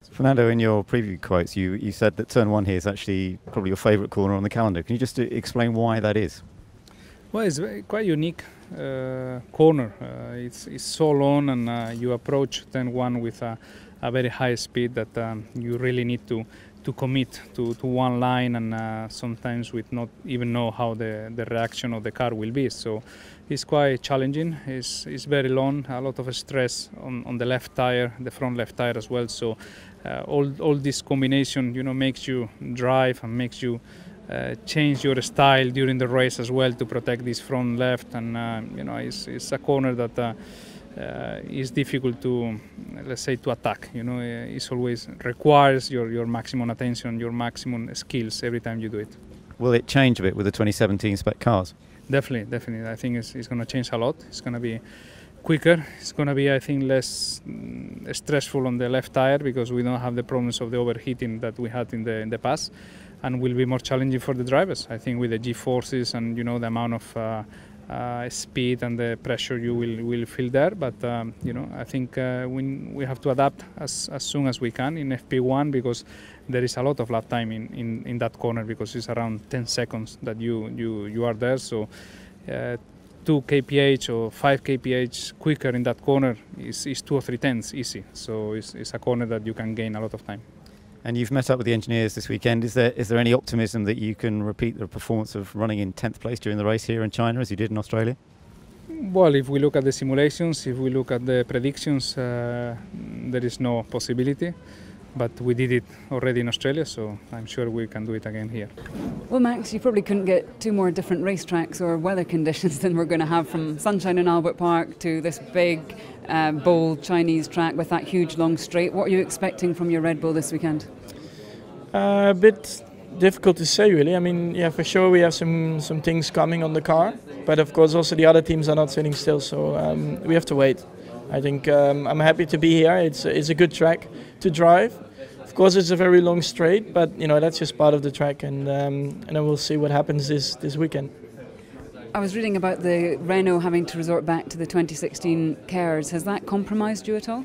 Fernando, in your preview quotes, you said that turn one here is actually probably your favourite corner on the calendar. Can you just explain why that is? Well, it's quite unique corner. It's so long, and you approach turn one with a very high speed that you really need to commit to one line, and sometimes with not even know how the reaction of the car will be. So it's quite challenging. It's very long, a lot of stress on the left tire, the front left tire as well. So all this combination, makes you drive and makes you change your style during the race as well to protect this front left, and it's a corner that is difficult to, let's say, to attack. It always requires your maximum attention, your maximum skills every time you do it. Will it change a bit with the 2017 spec cars? Definitely. I think it's going to change a lot. It's going to be quicker. It's going to be, I think, less stressful on the left tire because we don't have the problems of the overheating that we had in the past, and will be more challenging for the drivers. I think with the G-forces and the amount of speed and the pressure you will feel there, but I think we have to adapt as soon as we can in FP1 because there is a lot of lap time in that corner because it's around 10 seconds that you are there. So 2 kph or 5 kph quicker in that corner is 2 or 3 tenths easy. So it's a corner that you can gain a lot of time. And you've met up with the engineers this weekend. Is there any optimism that you can repeat the performance of running in 10th place during the race here in China as you did in Australia? Well, if we look at the simulations, if we look at the predictions, there is no possibility. But we did it already in Australia, so I'm sure we can do it again here. Well, Max, you probably couldn't get two more different racetracks or weather conditions than we're going to have, from sunshine in Albert Park to this big, bold Chinese track with that huge long straight. What are you expecting from your Red Bull this weekend? A bit difficult to say, really. I mean, yeah, for sure we have some things coming on the car, but of course also the other teams are not sitting still, so we have to wait. I think I'm happy to be here. It's a good track to drive. Of course, it's a very long straight, but that's just part of the track, and then we'll see what happens this weekend. I was reading about the Renault having to resort back to the 2016 KERS. Has that compromised you at all?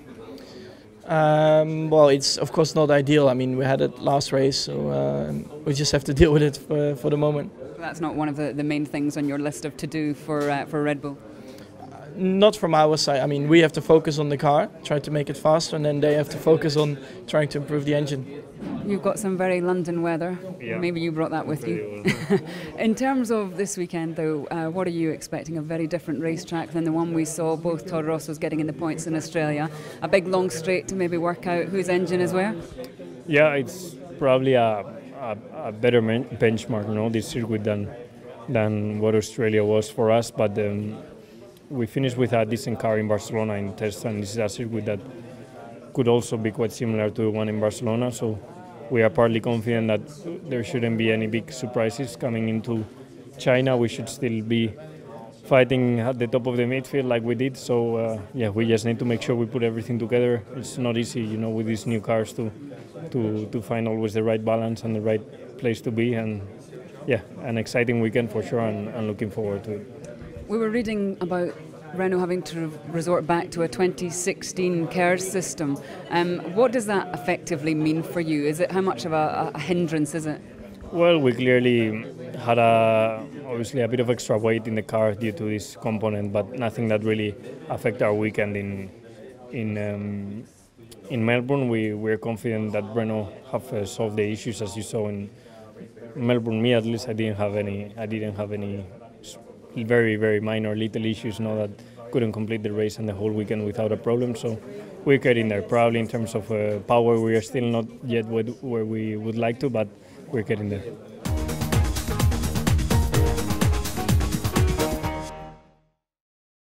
Well, it's of course not ideal. I mean, we had it last race, so we just have to deal with it for the moment. That's not one of the main things on your list of to-do for Red Bull? Not from our side. I mean, we have to focus on the car, try to make it faster, and then they have to focus on trying to improve the engine. You've got some very London weather. Yeah. Maybe you brought that with you. In terms of this weekend, though, what are you expecting? A very different racetrack than the one we saw both Toro Rossos getting in the points in Australia. A big long straight to maybe work out whose engine is where? Yeah, it's probably a better benchmark, this circuit than what Australia was for us, but we finished with a decent car in Barcelona in test, and this is a circuit that could also be quite similar to the one in Barcelona. So we are partly confident that there shouldn't be any big surprises coming into China. We should still be fighting at the top of the midfield like we did. So we just need to make sure we put everything together. It's not easy, with these new cars to find always the right balance and the right place to be. And an exciting weekend for sure, and looking forward to it. We were reading about Renault having to resort back to a 2016 KERS system. What does that effectively mean for you? How much of a hindrance is it? Well, we clearly had obviously a bit of extra weight in the car due to this component, but nothing that really affected our weekend in Melbourne. We're confident that Renault have solved the issues, as you saw in Melbourne. Me, at least, I didn't have any very, very minor little issues, that couldn't complete the race and the whole weekend without a problem. So we're getting there. Probably in terms of power, we are still not yet where we would like to, but we're getting there.